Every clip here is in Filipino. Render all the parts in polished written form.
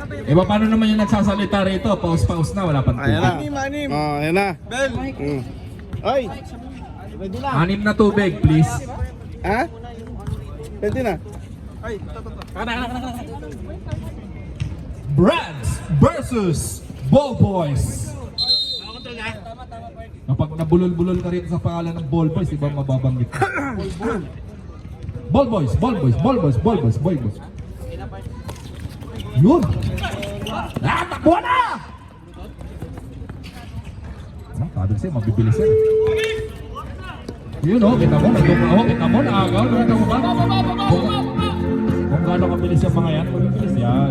Eh, paano naman yung nagsasalita rito? Pause na, wala pang Ayan tubig. na. Ayan na. Bel! Ay! Pwede na. 6 na tubig, please. Ha? Pwede na. Ay, ito. Brads versus Ball Boys. Kapag nabulol-bulol ka rin sa pangalan ng Ball Boys, iba mababanggit ka. Ball Boys. Yun! Takbo na! Sabi sa'yo, mabibilis yan. Yun o, kita mo, nakagaw, kung gaano kabilis yung mga yan, mabibilis yan.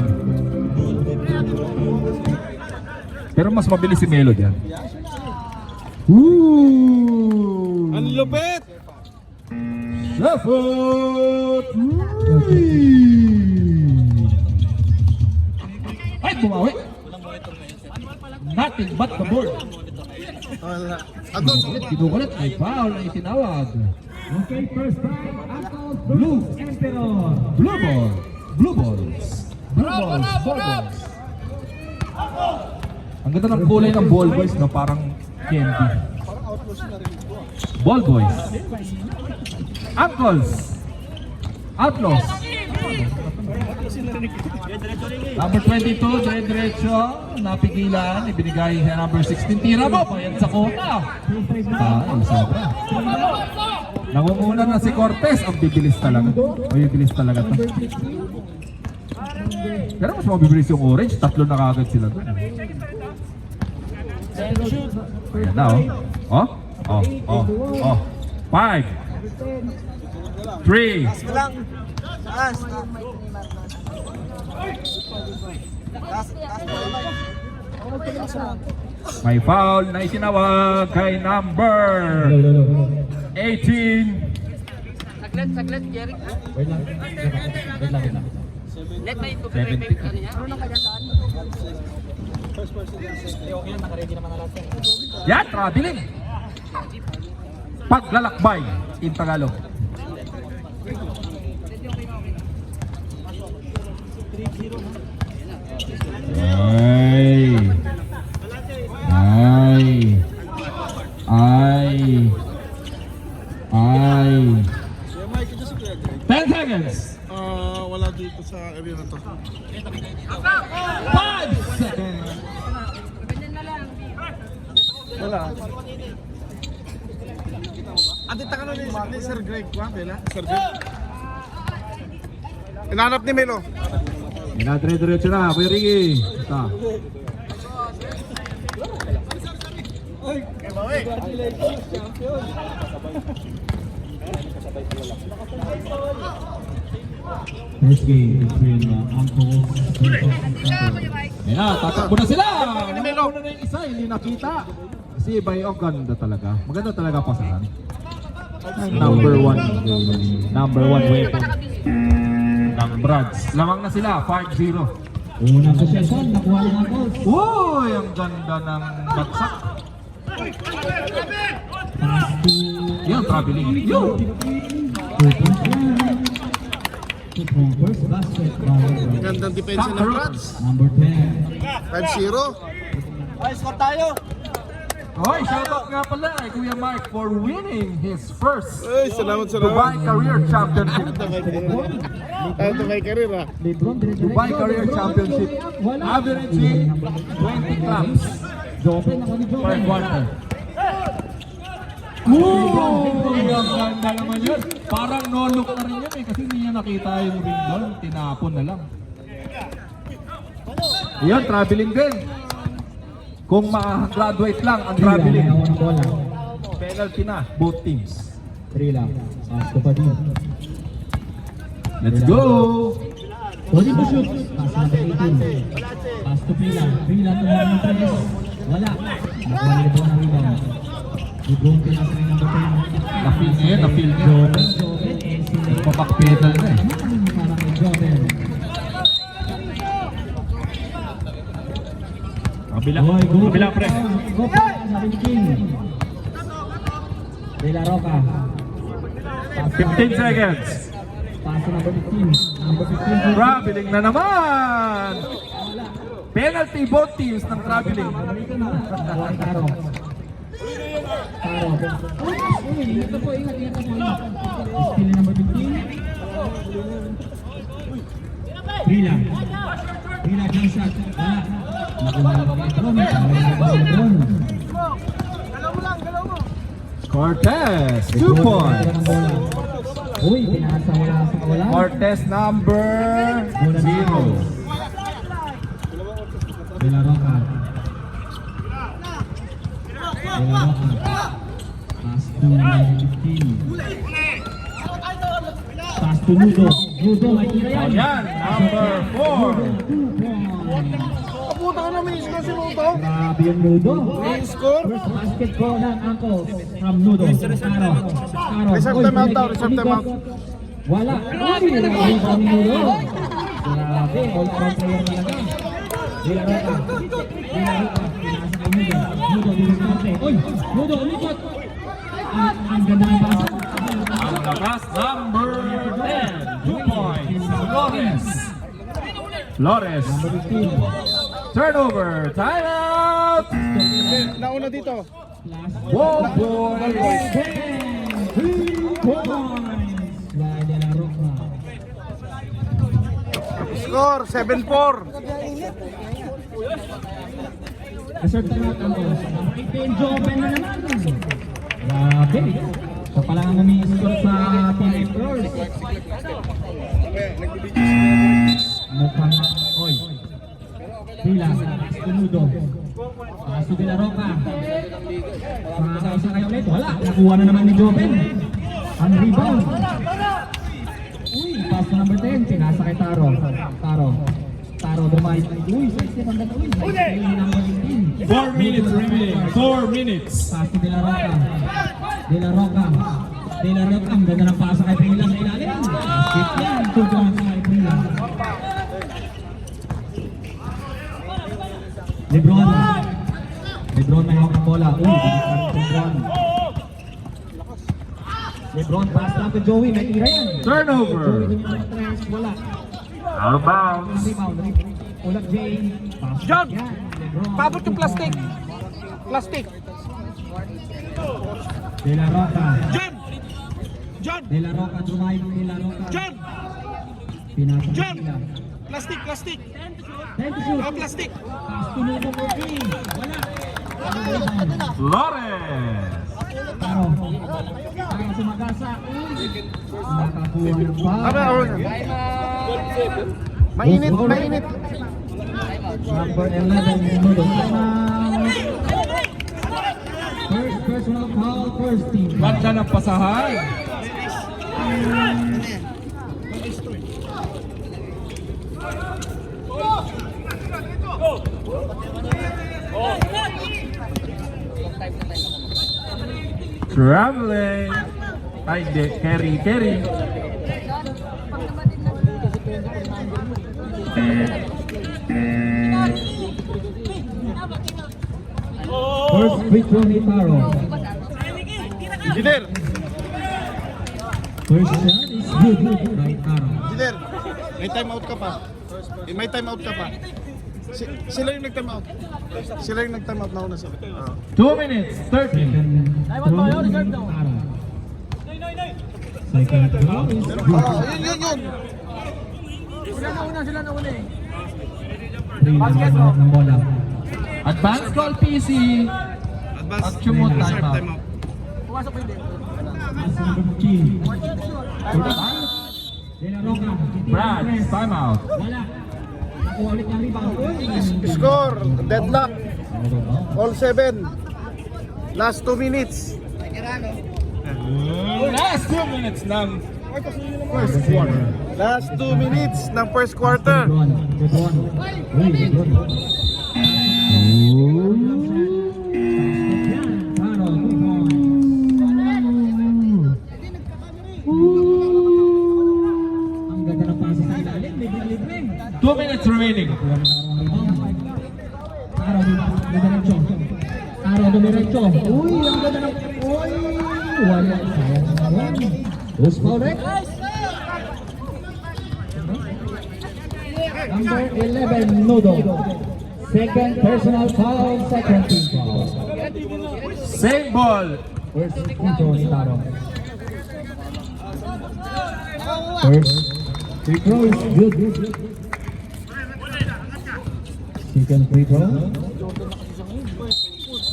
Pero mas mabilis si Melo dyan. Woo! Ang lupit! Lafot! Ay, bumawi! Nothing but the board. Kinukulit, may foul na itinawag. Okay, first time, Blue Emperor. Blue balls. Ang ganda ng kulay ng ball boys, no? Parang candy. Ball boys. Uncles. Outlaws. Number 22, diretso, napigilan, ibinigay sa number 16. Tira mo, payan sa kota. Ay, sobra. Nangunguna na si Cortez, ang bibilis talaga. Mabibilis talaga to. Pero mas mabibilis yung orange, 3 na kagad sila doon. Ayan na, oh. 5 3 Lang. Taas. May foul na itinawag kay number 18. Saglit, Jerry. Wait lang. Let me to 70. ano niya? Yan, traveling. Paglalakbay in Tagalog. Ay. 10 seconds. Wala dito sa area na to. 5 seconds. Wala. Ate, taka na ni Sir Greg ba? Bela? Sir Greg? Inanap ni Melo. Dire-diretso na, Kuya Ricky. Ito. First game between Uncles versus Ayan, tatakbo na sila! Nakuha na yung isa, hindi nakita. Kasi Bayong ganda talaga. Maganda talaga pasahan. Number 1 weapon ng Brads. Lamang na sila, 5-0. Unang possession, nakuha ng Uncles. Uy, ang ganda ng bagsak. Pass to Yan, traveling. Yun! from first basket by Gandang depensa ng Rats. number 10. 5-0. Ay, score tayo. Hoy, shoutout nga pala kay Kuya Mark for winning his first Ay, salamat. Dubai Career Championship. Ito kay Karir ha. Lebron, Dubai Career Championship. Averaging 20 claps Joven ako ni per Joven. quarter. Uy, ang ganda naman yun. Parang no-look na rin yun eh. Kasi hindi niya nakita yung ring doon. Tinapon na lang. Yun, traveling din. Kung ma-graduate lang ang traveling, Nakuha ng bola. penalty na, both teams. 3 lang. Pass to Padilla. Let's go! Pwede to shoot. Pass number 18. Pass to Pila. Pila to number 3. Wala. Nakuha ni Lebron ang rebound. Lebron pinasa ni number 10. Na-feel niya yun, na-feel niya. Joven. Papak-pedal na eh. Para kay Joven. Kabila pre. Go pa. Sabi ni King. De La Roca. Pass to 15 seconds. Pass to number 15. Number 15. Traveling na naman! Wala. Penalty both teams ng traveling. Nakuha ni Taro. Taro. Uy, ito po, ingat po. Steal number 15. Prila. Prila jump shot. Wala. Nakuha ni Lebron. Lebron. Cortez, 2 points. Uy, pinasa wala sa kawalan. Cortez number 0. De La Roca. Pass to 15. Pass to Nudo. Nudo, may tira yan. Ayan, number 4. Kaputa ka na, may score si Nudo. Grabe yung Nudo. May score. First basket ko ng Angkos from Nudo. Taro. Reserve time out daw, reserve time out. Wala. Uy, nagawin ko ni Nudo. Grabe, all-around player talaga. De La Roca. De La Roca. Pinasa kay Nudo. Nudo, diskarte. Uy, Nudo, umikot. Ang ganda ng basa. Ang lakas, number 10. 2 points. Flores. Flores. Number 15. Turnover. Time out. Nauna dito. Wall boys. 3 points. By De La Roca. Score, 7-4. Reserve time out ang boss. Number 18, Joe Open na naman. Grabe. Siya pala ang nami-score sa Team Floors. Mukhang, oy. Pila, Nudo. Paso De La Roca. Makakaisa kayo ulit. Wala. Nakuha na naman ni Joe Open. Ang rebound. Uy, pass na number 10. Pinasa kay Taro. Taro, dumay. Uy, sexy ang ganda. Uy, number 18. 4 minutes remaining. 4 minutes. Pass to De La Roca. De La Roca. De La Roca. Ang ganda ng pasa kay Prila sa ilalim. Basket yan. 2 points kay Prila. Lebron. Lebron may hawak ng bola. Uy, Lebron. Lebron, pass lang to Joey. May tira yan. Turnover. Joey, hindi mo tres. Wala. Out of bounds. Rebound. Ulak Jane. Pass John! yan. Lebron. Paabot yung plastic. Plastic. De La Roca. John! John! De La Roca, dumay ng De La Roca. John! Pinasa John! nila. Plastic, plastic. Time to shoot. Oh, plastic. Pass to Nudo for 3. Wala. Flores. Taro. Taro sumagasa. Nakakuha ng foul. Mainit, mainit. Number 11, Nudo. First personal foul, first team. Ganda ng pasahan. Traveling. Ay, hindi. Carry. First free throw ni Taro. Engineer, First shot is good by Taro. engineer. May time out ka pa. May time out ka pa. Sila yung nag-time out. Sila yung nag-time out na una sila. 2 minutes, 30. Second throw ni Taro. Second throw is good. Yun. Sila na una eh. Three na masarap ng bola. Advance call PC. Advance. At sumot Reserve time out. time out. Pumasok pa yung dito. Pass number 15. De La Roca. Brad, time out. Wala. Nakuha ulit ng rebound. Score, deadlock. All 7. Last 2 minutes. Last 2 minutes ng first quarter. Last 2 minutes ng first quarter. Lebron. Uy, Lebron. Taro, 2 points. Ang ganda ng pasa sa ilalim. Libre. 2 minutes remaining. Taro, dumiretso. Taro, dumiretso. Uy, ang ganda ng... Uy! Wala. Sayang naman. Who's foul, Rick? Number 11, Nudo. Second personal foul, second team foul. Same ball. First punto ni Taro. First free throw is good. Second free throw.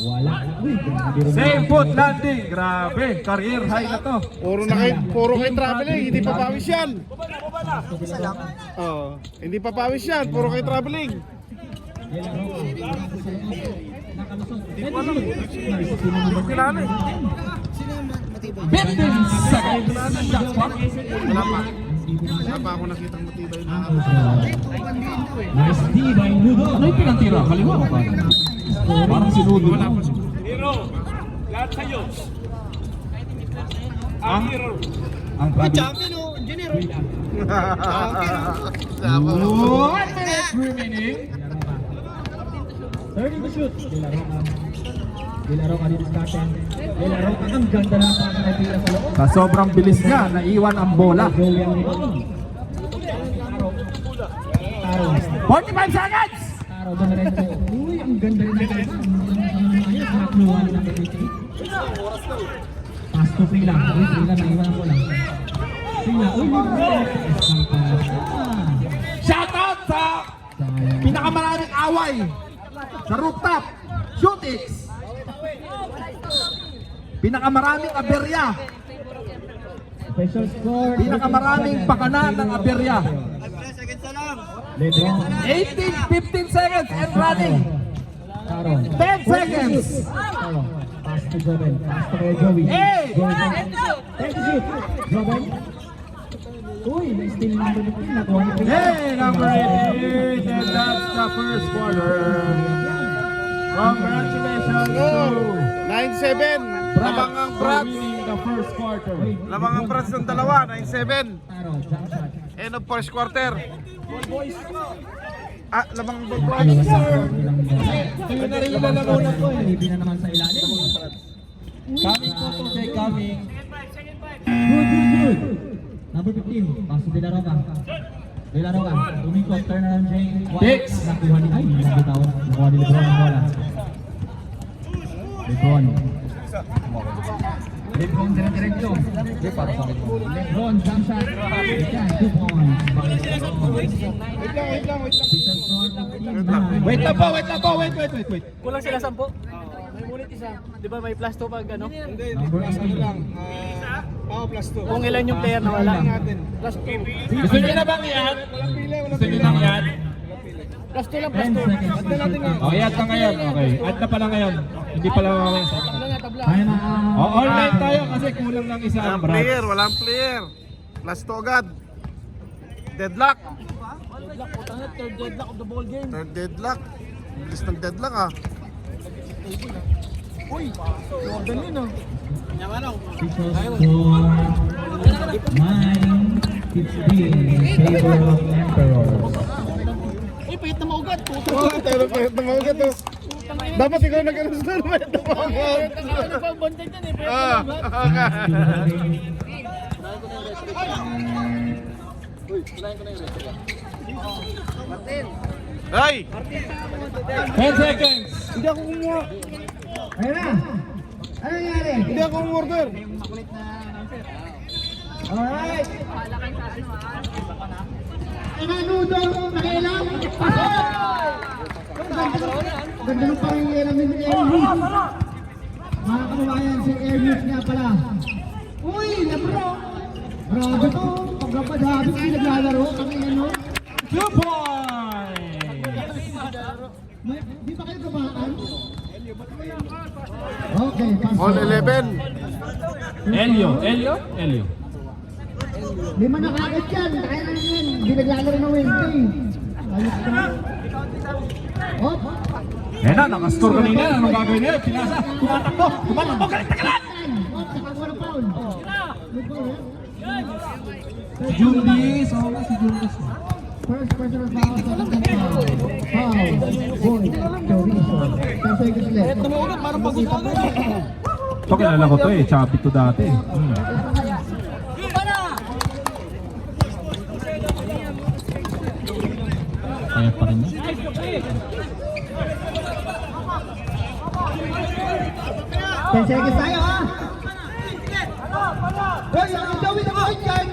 Wala. Uy, grabe rin. Same foot landing. Grabe. Career high na to. Puro kay traveling, hindi pa pawis yan. Oh, hindi pa pawis yan, puro kay traveling. Hindi ko alam. Kilala eh. 15 seconds. Shot clock. Wala pa ako nakitang matibay na. Nice D by Nudo. Ano yung pinantira? Kaliwa ko ba? Parang sinudo na. Lahat sa'yo. Ang grabe. Champion o, engineer o. 1 minute remaining. 30 to shoot. Dilaro ka dito sa atin. Dilaro ka. Ang ganda na pa sa tira sa loob. Sa sobrang bilis niya, naiwan ang bola. Joey ang rebound. Taro. 45 seconds! Taro doon na rin po. Uy, ang ganda rin na tayo. Ayos, nakluwa na ng PPT. Pass to Frila. Uy, Frila, naiwan ang bola. Frila, uy, Shoutout sa pinakamaraming away sa rooftop. Shootix. Pinakamaraming aberya. Special score. Pinakamaraming pakana ng aberya. Lebron. 18, 15 seconds and running. Taro. 10 seconds. Taro. Pass to Joven. Pass to kay Joey. Hey! Joven. 30 shoot. Joven. Uy, may steal number 15. Nakuha ni Frila. Hey, number 88, and that's the first quarter. Congratulations to 9-7. Labang ang for Brats. winning the first quarter. Labang ang Brats ng dalawa, 9-7. Taro. Jump shot. End of first quarter. Ah, labang ang Ball Ano Boys. sa ilang bola? Ito na rin yung lalamunan ko eh. Libi na naman sa ilalim. Coming po to say coming. Good. Number 15. Pass to De La Roca. De La Roca. Umikot. Turn around Jay. Dix. Nakuha ni Ay, nabitaw. Nakuha ni Lebron ang bola. Lebron. Lebron dire-diretso. Lebron jump shot. Yan, 2 points. Special score ng team na- Wait lang po. Kulang sila 10. May ulit isa. Di ba may plus 2 pag ano? Number 18. Kung ilan yung player na wala. Plus 2. Gusto niyo na bang yan? Gusto niyo nang yan? Plus 2 lang, plus 10 2. seconds. Oh, add na ngayon. Okay. Add na pala ngayon. Hindi pala mamaya. Tabla nga, tabla. Time out. Oh, online tayo kasi kulang lang isa ang Walang Brad. player, walang player. Last to agad. Deadlock. Deadlock, putang na, third deadlock of the ball game. Third deadlock. Bilis ng deadlock ah. Uy, Jordan yun oh. Special score 9-15 in favor of Emperors. Uy, pahit na maugat. Putang Oh, pero pwede naman agad oh. Dapat ikaw nag-alas na naman. Ano pa ang bantay dyan eh. Pahit na Ah, maugat. Ay! 10 seconds. Hindi ako kumuha. Ayun na! Ano nangyari? Hindi ako umorder. Alright! Nanudo ang nakialam! Ganda ng pangialam ni Airheat! Mga kababayan, si Airheat nga pala. Uy! Lebro! Grabe to! Pagkapadhabi kayo naglalaro, kami ano? 2 points. Di ba kayo kabahan? Okay, pass. On 11. Elio. Lima na kagad yan, kaya na yun. Hindi naglalaro ng Wednesday. Ayos ka. Hop! Yan na, nakastore kanina. Anong gagawin nila? Pinasa. Tumatakbo. Galit na galit. Hop, nakakuha ng foul. Good ball, eh? Si Jundis. Oo nga, si Jundis. First personal foul sa second foul. Foul, boy, Chorizo. 10 seconds left. Pahit na maugat, parang pag-usagan. Ito kilala ko to eh. Chubby to dati. Kaya pa rin. 10 seconds tayo ha. Hoy, ang gawin na kayo dyan.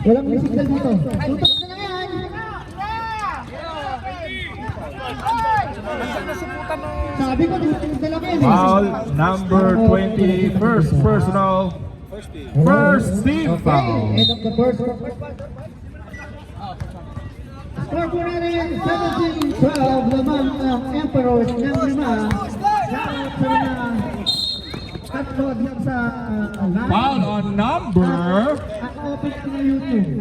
Walang may signal dito. Tutok na lang yan. Sabi ko, tutok na lang yan. Foul number 20, first personal. First team Okay, foul. end of the first. Score po natin 17-12 lamang ang Emperors ng 5. Dapat sa mga tatlo dyan sa line. Foul on number Ang open to YouTube.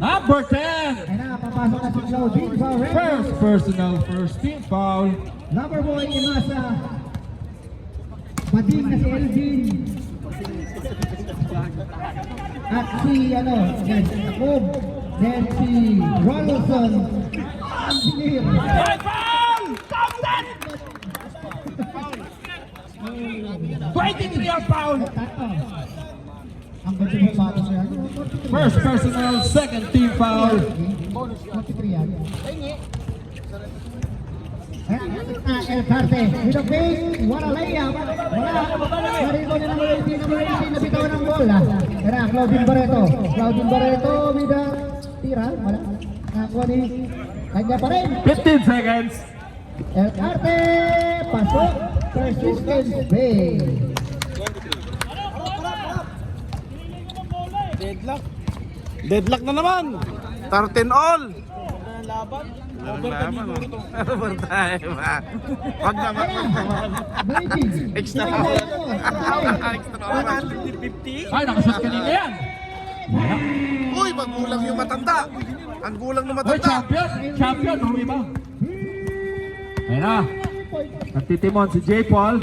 number 10. Ay na, papasok na si Claudine Barreto. First personal, first team foul. Lover boy Imasa. Bading na si Elvin. At si yan, Jacob. Then si Rolson. Ang bilir. Foul! Counted! 23 ang foul. Ang ganda mo sa atin siya. First personal, second team foul. 43 yan. El Carte, with a fake, what a layup. Wala. Narito niya number 18, nabitawan ng bola. Kaya Claudine Barreto with a tira. Wala. Nakakuha ni kanya pa rin. 15 seconds. El Carte, pasok. Persistence bay. Deadlock na naman. 13 all. Laban. Overtime. Wag naman. Extra oras. Extra oras. Ay, nakashoot kanina yan. Wala. Uy, magulang yung matanda. Ang gulang na Hoy, matanda. champion! Champion, rebound. Ayun na. Nagtitimon si J. Paul.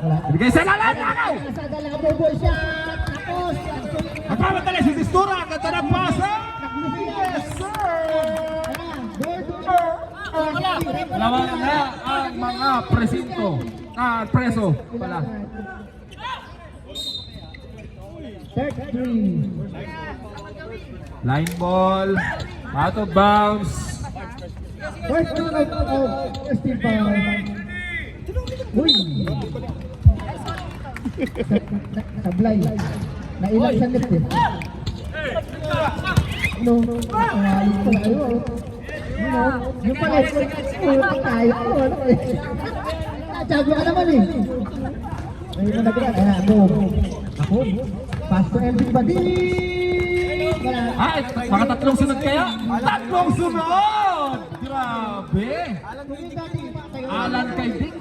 Wala. Bigay sa lalan! Nakaw! Nasa dalawang boy shot. Tapos. Magpamatali si Sistura. Ganda ng pasa! Yes, sir! Lawang na ang mga presinto. Preso pala. 33. Line ball. Out of bounds. First round of Steve Ball. Uy! Sablay. Nailang sa net eh. Pangalit ko na yun. Yung pala, utang tayo. Sabi ka naman eh. Ayun na nagkita. Ako. Pass to Elvin Bading. Wala. Ay, mga tatlong sunod kaya? Tatlong sunod! Grabe! Alan kay Dick.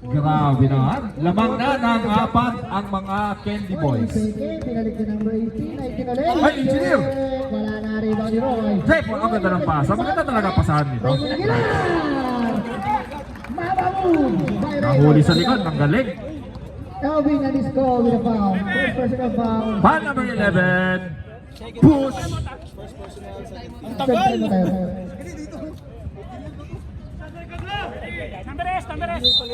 Grabe naman. Lamang na ng apat ang mga Candy Boys. Pinalik din number 18. Ay, kinalit. Ay, engineer! Wala na rin daw ni Roy. Jay, ang ganda ng pasa. Maganda talaga pasahan nito. Nahuli sa likod, ang galing. Elvin and his goal with a foul. First personal foul. Foul number 11. Push. Ang tagal! Number S. Number S. Kasi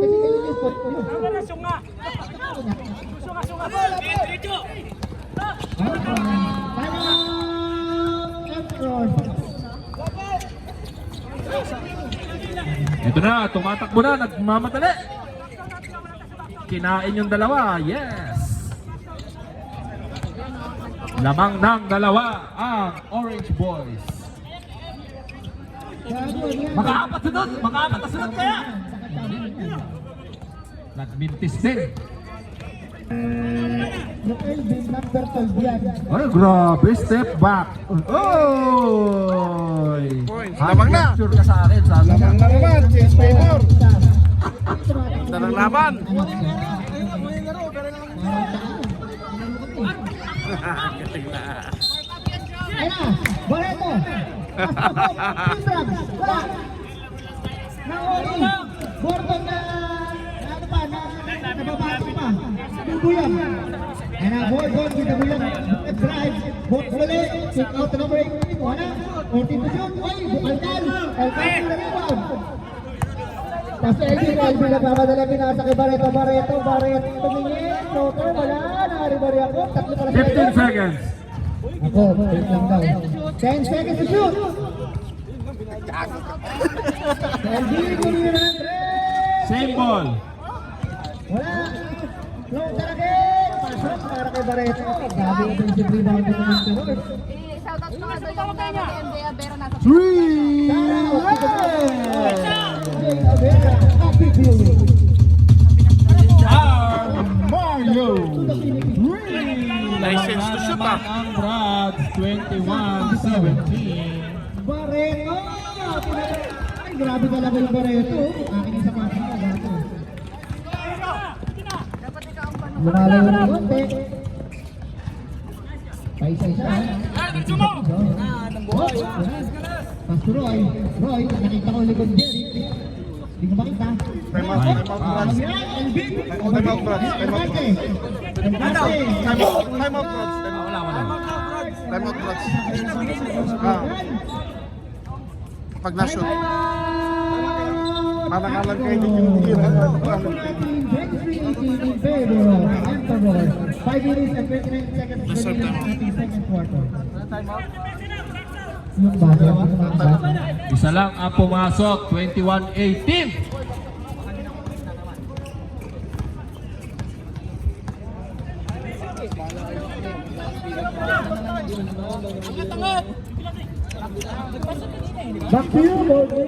kayo yung pot ko. Number S yung nga. Sunga. Ito na, tumatakbo na, nagmamadali. Kinain yung dalawa, yes. Lamang ng dalawa ang Orange Boys. Makaapat na sunod kaya. Nagmintis din. Yung Elvin, number 12 yan. Ay, grabe, step back. Oy! Points. Lamang na. Picture ka sa akin, sabi niya. Lamang na naman. Change favor. Ganda ng laban. Ayun na, Barreto. Pindrag, wala. Nauli. Gordon na, nababato pa. Bubuyang. Ayun na, Gordon, binabuyang. Drive, huli, kick out na number 18. Wala. Ortipusion, ay, bukaltan. Elkan na rebound. Tapos Elvin nagmamadala pinasa kay Barreto tumingin, floater, wala, nakaribarya ko, tatlo pala 15 seconds. Ako, wait lang daw. 10 seconds to shoot! LB, kunin na Same ball. Wala! Long talaga! Pasok para kay Barreto. Grabe yung defensive rebound dito ng Terror. Shoutout ko nga doon yung MDA Vera nasa 3! Avera, happy feeling. Mario! License to shoot, ah. Ang Brad, 21-17. Barreto! Ay, grabe talaga yung Barreto. Akin yung sapatos na gato. Lumalayo na konti. Paisa-isa. Pastor Roy. Roy, nakita ko yung likod Jerry. Hindi ko makita. Time out, time out, Brad. Time out, Brad. Time out, Brad. Time out, Brad. Time out, Brad. Ah. Pag na-shoot. Manakalan kayo din yung tira. In favor of Emperor. 5 minutes and 29 seconds remaining ang ating second quarter. Yung bago. Isa lang ang pumasok, 21-18. Back to you, Morgan.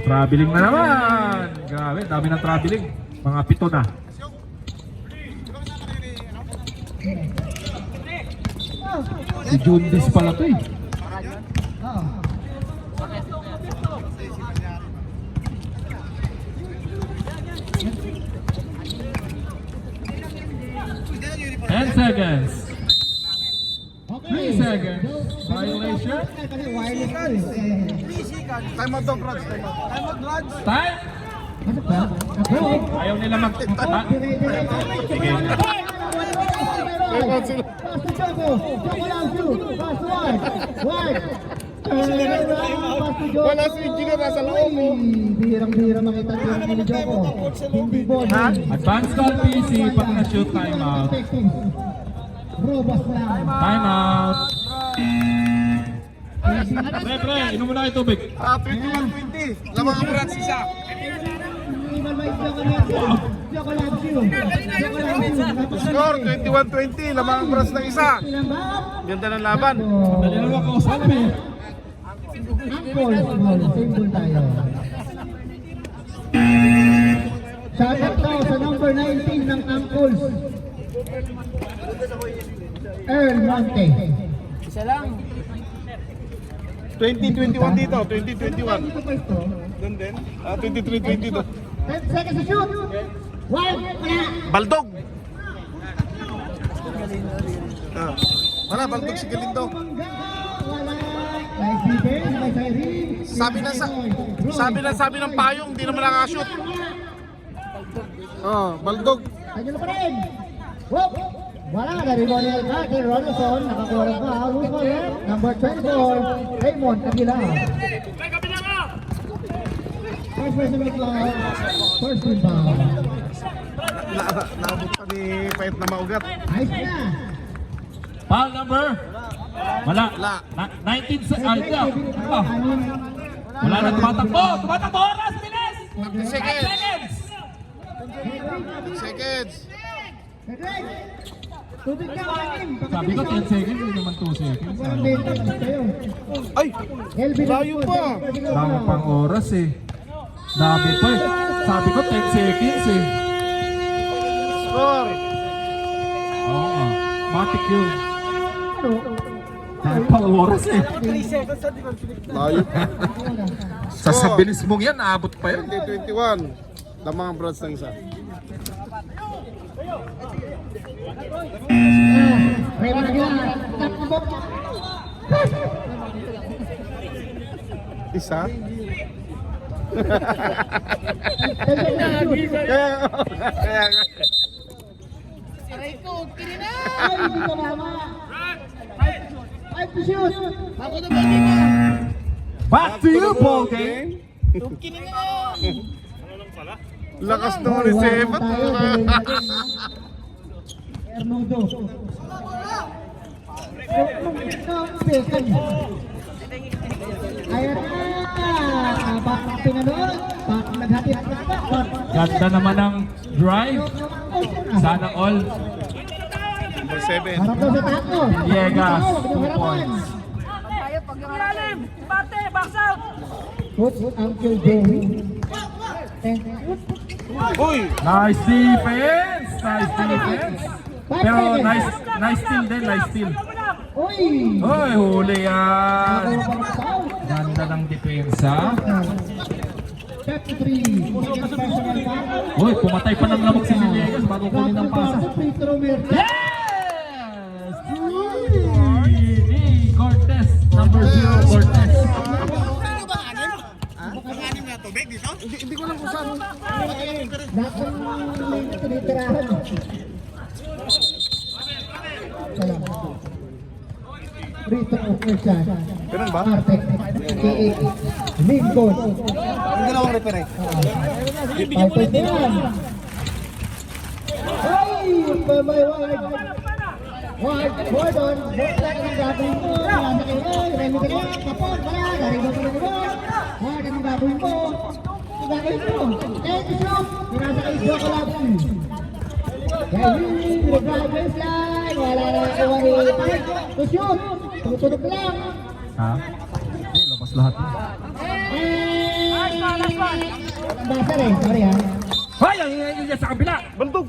Traveling na naman. Grabe, dami ng traveling. Mga 7 na. Si Jundis pala to eh. Ten seconds. 3 seconds. Violation. Kasi wireless ka eh. Time out daw, Brad. Time out. Time. Ano ba? Ako. Ayaw nila mag... Ah, sige. Time out sila. Pass to Choco. Choco lang shoot. Pass to Ward. Ward. Pass to Choco. Wala si Engineer nasa loob mo. Bihirang-bihirang makita yung ni Choco. Hindi ball. Advance call PC pag na-shoot timeout. Robust lang. Timeout. Pre, inom mo na kayo tubig. 21-20. Lamang ang Brad isa. Choco loves you. Choco loves you. Score 21-20. Lamang ang Brad ng isa. Ganda ng laban. Dali naman kausap eh. Angkol. Same goal tayo. Shoutout daw sa number 19 ng Angkols. Earl Monte. Isa lang. 20-21 dito. 20-21. Dito pa ito. Doon din. 23-20 dito. 10 seconds to shoot. Wild. Baldog. Wala, Baldog si Galindo. Wala. Nice defense by Cyrene. Sabi ng payong, hindi naman nakashoot. Baldog. Kanya na pa rin. Whoop. Wala na rin ni Alcate Ronaldson. Nakakuha ng foul. Who's for him? Number 24. Raymond Aguilar. First person foul. First rebound. Naabot pa ni Payet na maugat. Ayos na. Foul number? Wala. Wala. 19 seconds. Wala na tumatakbo. Tumatakbo oras. Bilis. 30 seconds. 30 seconds. Greg. Tubig ka, Kanim. Sabi ko 10 seconds. Hindi naman 2 seconds. Parang benta kayo. Ay! LB Layo pa. Dami pang oras eh. Dami pa eh. Sabi ko 10 seconds eh. Score! Oo nga. Matik yun. Dami pang oras eh. Layo pa. Sa bilis mong yan, naabot pa yun. 20-21. Lamang ang Brads ng isa. Raymond Aguilar. Isa? Kaya Aray ko, kini na! Ay, hindi ka mama. Five to shoot. Ako na ba dito? Back to you, ball game. Kini na! lakas naman ni Sebat. Ernudo. Second. Ayan na. Back pinanood. Back naghati ng back. Ganda naman ng drive. Sana all. Number 7. Harap daw sa tato. Villegas, Ito, 2 yung harapan. points. Coach Uncle Joey. And Uy! Nice defense! Nice defense! Pero nice steal din, nice steal. Uy! Hoy, huli yan! Ako pang foul. Ganda ng depensa. 33. Second personal foul. Uy, pumatay pa ng lamok si Villegas bago kunin ng pasa. Free throw, Merta. Yes! Cortez, number 0, Cortez. Hindi ko lang kung saan. Lahat ng tinitirahan. Salamat. Free throw, first shot. Ganun ba? Artek, aka Lincoln. Ang dalawang referee. 5 point na yan. Ay! Babay, wide. Wide, Gordon. Buksan ang gagawin mo. Nasa kayo mo. Remy ka yan. Kapon, wala. Garigo ka na mo. Wide ang gagawin mo. Ang gagawin mo. Take a shot. Nasa kayo siya ka lang. Gawin. Pinag-drive baseline. Wala na nakuha ni Pai. To shoot. Tutunog lang. Ha? Hindi, labas lahat. Basa rin. Sorry ha. Hoy, ang ingay niya sa kabila! Bantog!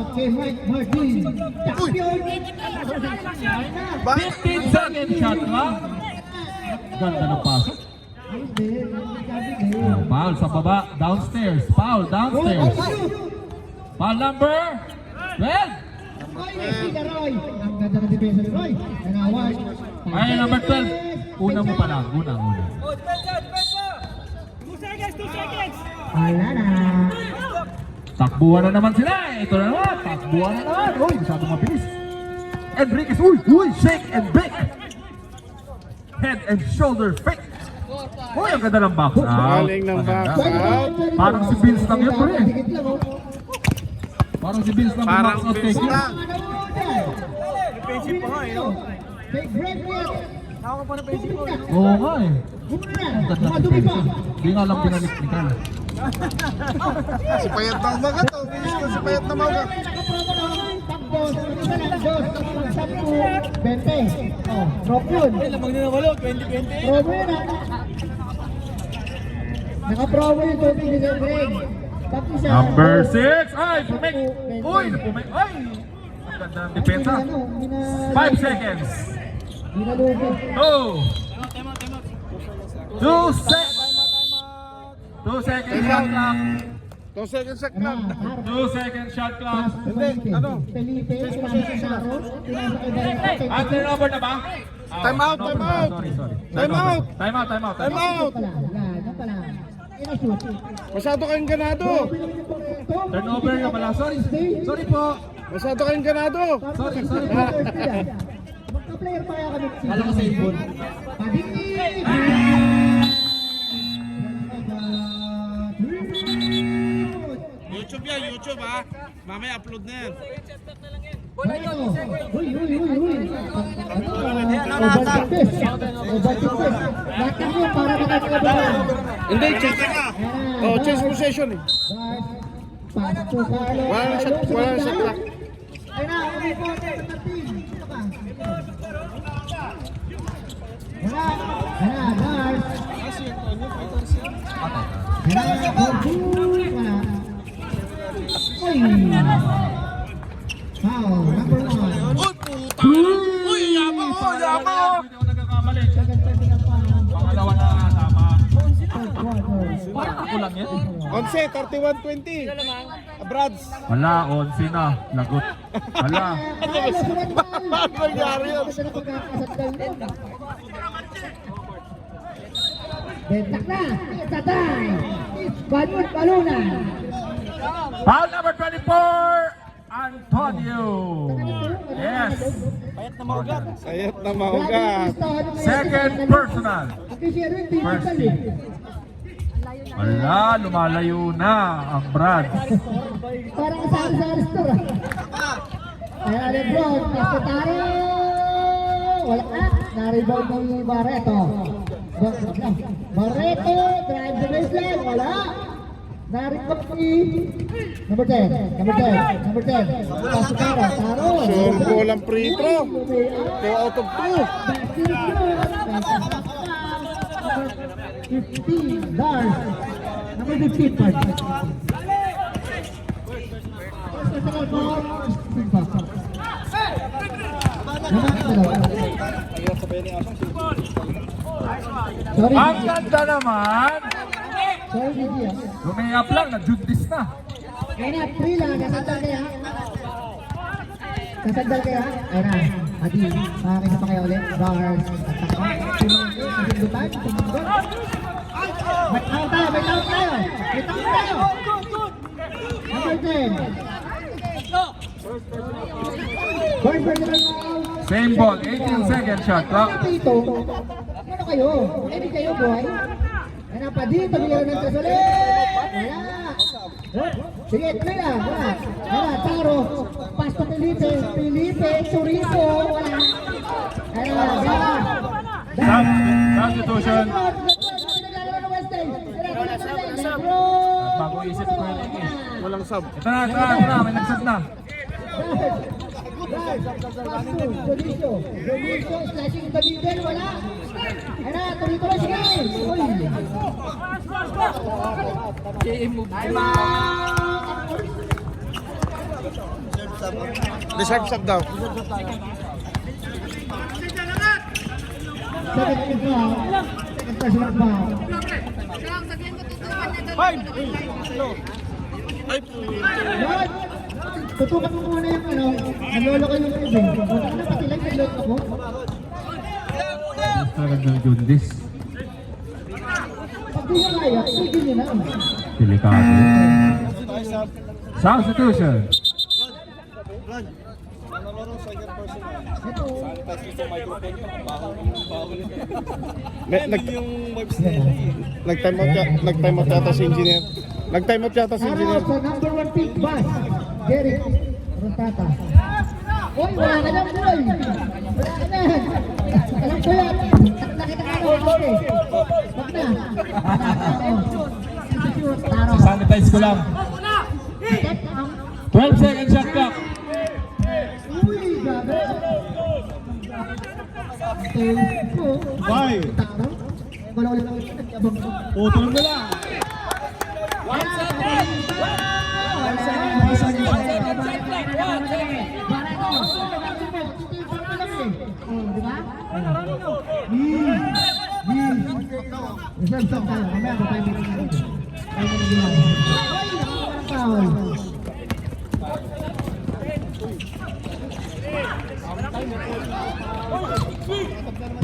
Okay, Mike Martin. Champion. 15 second shot lang. Ganda ng pasok. Foul sa baba, downstairs. Foul, downstairs. Foul number 12. Roy. Ang ganda ng depensa ni Roy. Nanawag. Ay, number 12. Una mo pa lang. Una. Wala na. Takbuhan na naman sila. Ito na naman. Takbuhan na naman. Uy, masyadong mabilis. Enriquez. Uy, shake and bake. Head and shoulder fake. Uy, ang ganda ng box out. Galing ng box out. Parang si Vince lang yun, pre. Dikit lang, oh. Parang si Vince lang yung Parang box out Vince taking. lang. Defensive pa nga, eh, no? Take break yet. Ako pa na defensive ko, no? Oo nga eh. Bumuna. Ang ganda ng Madumi pa. defense. Hindi nga lang pinaniknikan. Si Payat na umaga to. Bilis ko si Payat na umaga. Nakapromo na. Tapos, isa lang, dos. 10. Oh, drop yun. Lamang na nawalo, 2020. Promo yun ah. Naka-promo yung 20 ni Greg. Tapos siya. Number 6. Ay, pumik. Uy, pumik. Ay. Ang ganda ng depensa. 5 seconds. Ginalugod. 2 seconds shot clock. 2 seconds shot lang. 2 seconds shot clock. Hindi, ano? Felipe, pinasa sa Saro. Pinasa kay Barreto. Ah, turnover na ba? Time out, time out. Sorry. Time out. Time out. Time out. Pala, yan pala. Ina-shoot. Masyado kayong ganado. Turnover na pala. Sorry po. Masyado kayong ganado. Sorry. Magka-player pa kaya kami. Kala ko sa ibon. YouTube yan, YouTube ha. Mamaya upload na yan. Uy. Lahat ng yun para makakabala. Hindi, change na. Oh, change possession eh. Pasok po sa ano. Wala na shot clock. Ay na, kami po. Wala, guard. Uy! Foul, number 1. Uy, yabang oh! Hindi ako nagkakamali. Pangalawa na tama. Parang ako lang yan. 11, 31-20. Brads. Wala, 11 na. Lagot. Wala. Ano nangyari yan? Bentak na! Tatay! Banun balunan! Foul number 24, Antonio. Yes. Payat na maugat. Sayat na maugat. Second personal. Kasi siya rin, di First matal eh. team. Wala, lumalayo na ang Brad. Parang sari-sari store ah. Kaya Lebron, Pastotaro! Wala na. Na-rebound ng Barreto. Barreto, drive the baseline. Wala. Na-rebound ni number 10. Number 10. Pastotaro. Taro. Sure goal ang free throw. 2 out of 15, Lars. Number 15, Park. Sorry, Ang ganda naman! sorry, Gigi. Lumayap lang, nag-judis na. Kaya na, 3 lang, nasandal kaya. Nasandal kaya? Ayun na, Adi, makakita pa kayo ulit. Bars, kasindutan, sumunod. May tawag tayo, may tawag tayo. May tawag tayo. Number 10. First personal foul. Same ball, 18 seconds shot clock. Dito, ano kayo? Hindi kayo, boy? Ano pa dito, bigyan ng tres ulit. Wala. Sige, tuloy lang. Wala, Taro. Pasto Felipe, Surico. Wala. Wala. Substitution. Bago isip ko yun eh. Walang sub. Ito na, may nagsab na. Dionisio, slashing the middle, wala. Ano, tuloy-tuloy, sige. Uy. Reserve sub daw. Second foul. Second personal foul. Lord, tutukan mo muna yung ano, nalolo ko yung tubig. Punta ka na pati lang sa loob ako. Talagang judis. Pag di nyo kaya, sige nyo na. Delikado. Substitution. Ito. Nag-time out yata si engineer. Nag-time out yata si Araw engineer. sa number 1 pick bus, Derek Rontata. Uy, wala ka na, boy! Wala ka na! Alam ko yan! Nakita ka na, okay. Wag na! Araw. Sanitize ko lang. Step out. 12 seconds shot clock. Uy, gabi! Tempo. Bye. Araw. Wala ulit ang nag-abang ko. Putol mo lang.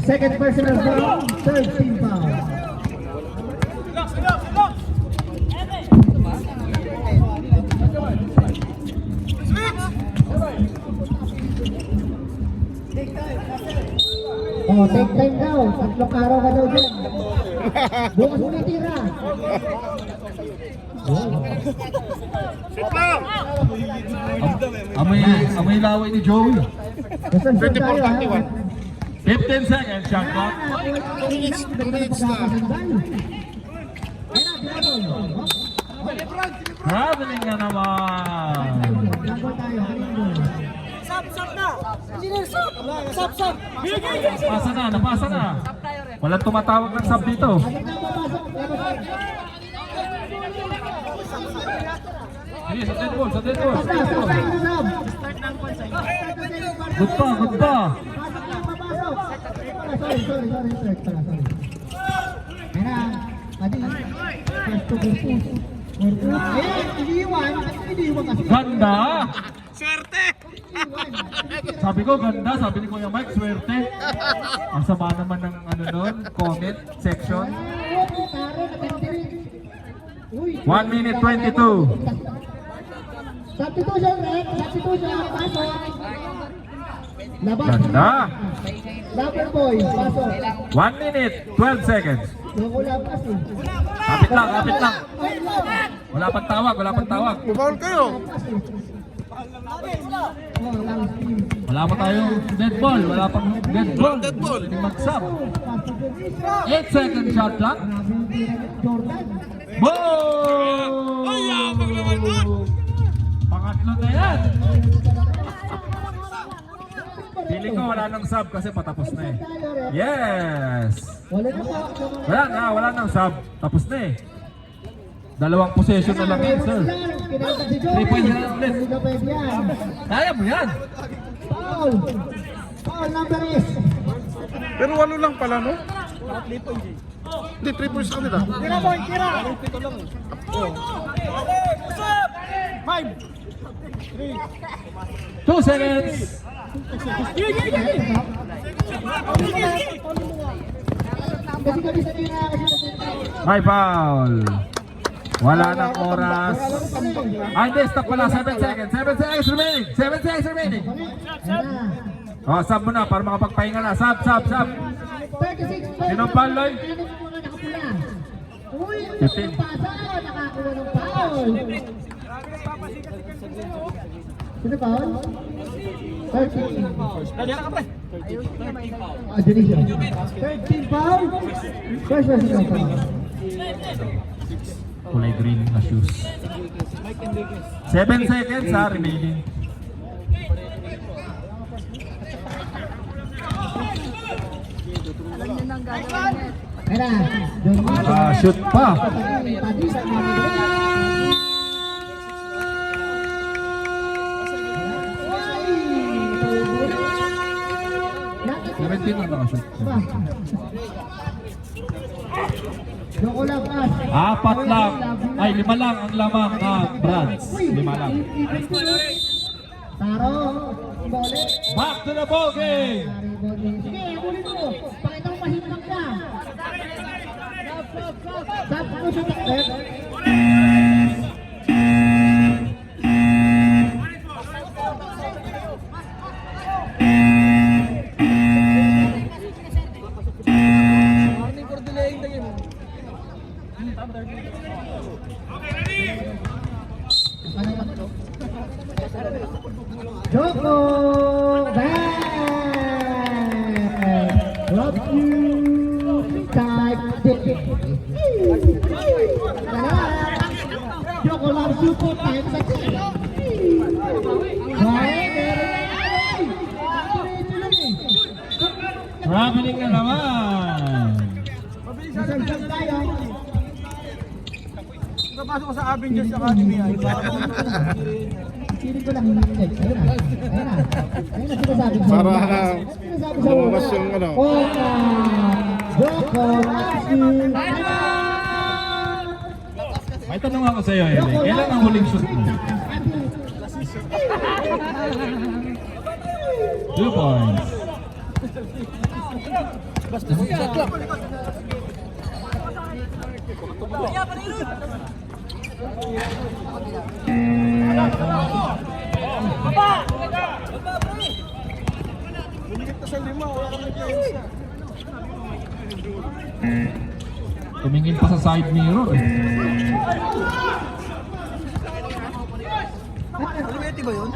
Second personal foul, third team foul. Oh, take time daw. 3 araw ka daw dyan. Bukas mo natira. Amoy laway ni Joey. 24-31. 15 seconds shot clock. 2 minutes na. Traveling na naman. Napasa na. Walang tumatawag ng sub dito. Sige, sa dead ball. Good pa. Sorry, sir. Kaya adi, first to go push. Iniwan kasi. Ganda! Sabi ko, ganda. Sabi ni Kuya Mike, swerte. Ang sama naman ng ano nun, comment section. 1 minute 22. Substitution, pasok. Labas. Ganda! Lover boy, pasok. 1 minute 12 seconds. Loko lang kasi. Kapit lang, kapit lang. Wala pang tawag, wala pang tawag. Bawal kayo. Wala pa tayong dead ball, wala pang dead ball. Dead ball. Pwedeng mag-sub. 8 second shot clock. Jordan. Boom! Ay, yabang naman nun. Pangatlo na yan. Feeling ko wala nang sub kasi patapos na eh. Yes! Wala na po. Wala nang sub. Tapos na eh. Dalawang possession na lang yan, sir. 3 points na lang ulit. Hindi ka pwede yan. Kaya mo yan. Foul. Foul number is. Pero walo lang pala, no? Hindi, 3 points ka nila. Tira boy, tira. 2 seconds. Kasi kami sa nila kasi May foul. Wala nang oras. Hindi, stop pala. 7 seconds. 7 seconds remaining. 7 seconds remaining. Oh, sub mo na para makapagpahinga na. Sub. 36. Sinong foul, Loy? Ano yung mga nakapula? Uy, 15. pasa, nakakuha ng foul. Sino foul? 13. Delicia. 13 foul. First versus foul. Kulay green na shoes. 7 seconds ha, remaining. Kaya, Shoot pa. tadi sa mga 17 na nakashoot. Loko lang pas. 4 lang. Ay, 5 lang ang lamang na brands. 5 lang. Taro, bole. Back to the ball game. Sige, ulit mo. Pakita mo mahimang ka. Stop mo sa takip. Joko back. Love you. Type. Joko loves you 4 times a day. Traveling na naman. Masarap tayo. Napasok ko sa Avengers Academy ay. Piling ko lang hinihintay. Ayun na. Ayun na sinasabi ko. Para Sinasabi sa lumabas yung ano. Oka. Joko loves you. May tanong ako sa iyo, Eli. Kailan ang huling shoot mo? 2 points. Tumingin pa sa side mirror eh. Alimeti ba yun?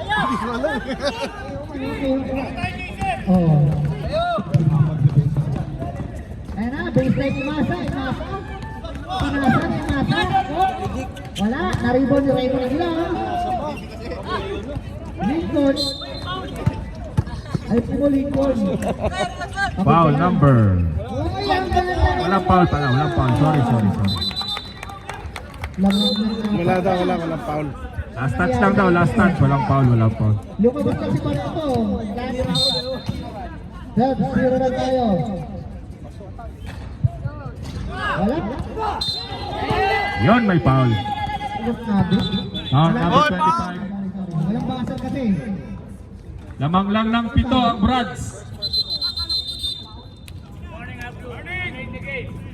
Oh. Ayan na, baseline ni Masa. Pinasa ni Masa. Wala, na-rebound ni Raymond nila. Lincoln. Ay po Lincoln. Foul number. Uy, ang ganda. Walang foul pala, walang foul. Sorry. Walang foul. Last touch lang daw, last touch. Walang foul. Lumabas kasi pa rin ito. Dad, 0 na tayo. Wala. Yon, may foul. Number 25. Walang basal kasi. Lamang lang ng 7 ang Brads.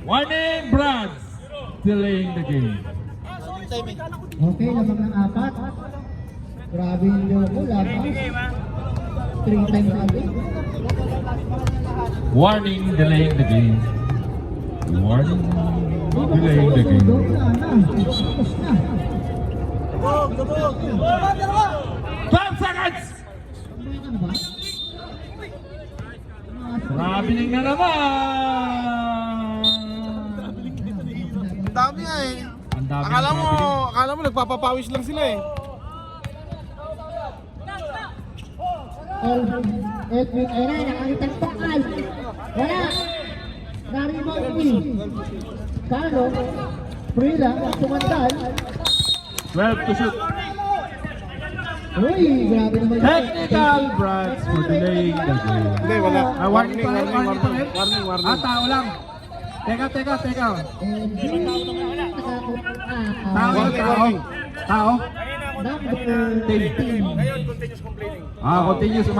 Warning, Brads. Delaying the game. Okay, lamang ng 4. Grabe yung loko, labas. 3 times natin. Warning, delaying the game. Warning. Delaying the game. 12 seconds! Traveling na naman! Ang dami nga eh. Ang dami Akala mo nagpapapawis lang sila eh. Edwin, ayun na, nakalitang pakal. Wala. Na-rebound ni. Kano? Prila, tumandal. 12 to shoot. Uy, grabe naman. Technical Brads for delaying the game. Hindi, wala. Warning pa rin, warning pa rin. Warning. Ah, tao lang. Teka. Tao Warning. Tao? Number 10. Ngayon, continuous complaining. Continuous.